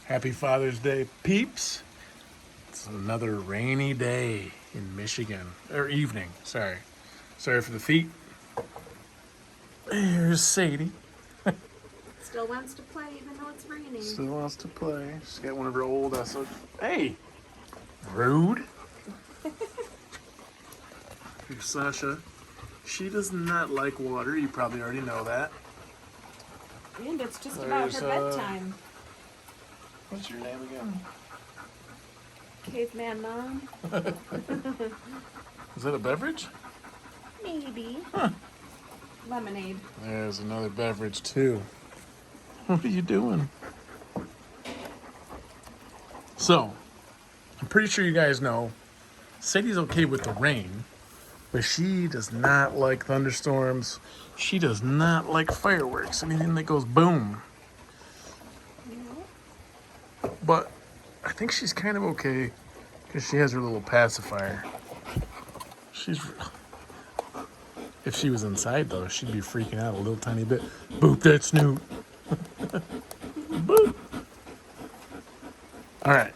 Happy Father's Day, peeps. It's another rainy day in Michigan. Or evening, sorry. Sorry for the feet. Here's Sadie. Still wants to play even though it's raining. Still wants to play. She's got one of her old Hey! Rude. Here's Sasha. She does not like water. You probably already know that. And it's just about her bedtime. What's your name again? Caveman Mom. Is that a beverage? Maybe. Huh. Lemonade. There's another beverage too. What are you doing? So, I'm pretty sure you guys know Sadie's okay with the rain, but she does not like thunderstorms. She does not like fireworks, anything that goes boom. But I think she's kind of okay because she has her little pacifier. If she was inside though, she'd be freaking out a little tiny bit. Boop that snoot. Boop. All right,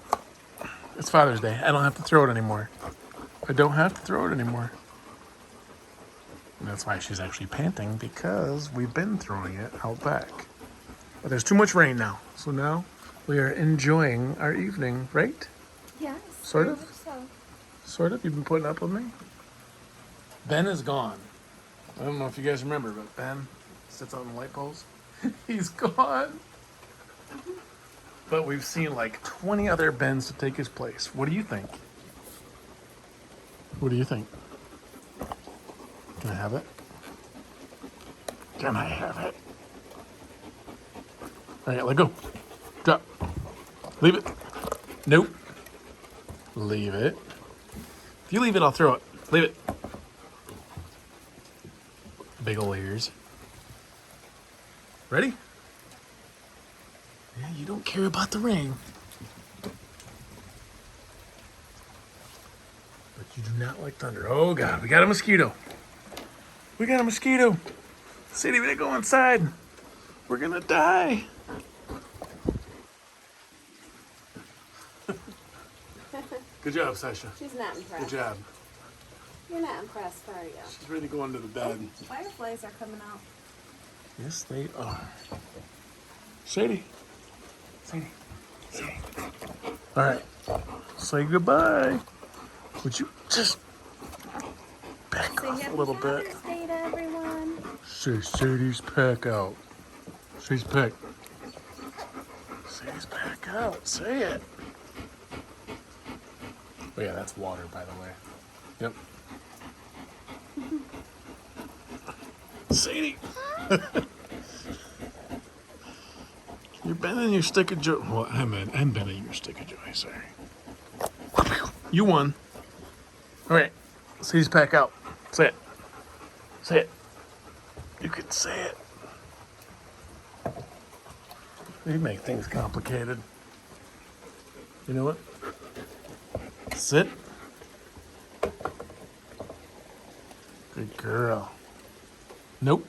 it's Father's Day. I don't have to throw it anymore. And that's why she's actually panting, because we've been throwing it out back. But there's too much rain now, so now we are enjoying our evening, right? Yes. Sort of? So. Sort of. You've been putting up with me? Ben is gone. I don't know if you guys remember, but Ben sits out in the light poles. He's gone. But we've seen like 20 other Bens to take his place. What do you think? What do you think? Can I have it? Can I have it? All right, let go. Drop. Leave it. Nope. Leave it. If you leave it, I'll throw it. Leave it. Big ol' ears. Ready? Yeah, you don't care about the rain. But you do not like thunder. Oh, God, we got a mosquito. We got a mosquito. Sadie, we gotta go inside. We're gonna die. Good job, Sasha. She's not impressed. Good job. You're not impressed, are you? She's ready to go under the bed. Fireflies are coming out. Yes, they are. Sadie. All right. Say goodbye. Would you just back Say off happy a little bit? Father's Day to everyone. Say Sadie's pack out. Sadie's pack. Sadie's pack out. Say it. Oh yeah, that's water, by the way. Yep. Sadie. You're bending your stick of joy. Well, I'm bending your stick of joy, sorry. You won. All right. Sadie's pack out. Say it. Say it. You can say it. You make things complicated. You know what? Sit. Good girl. Nope.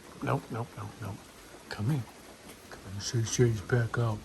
Come in. Say Sadie's back out.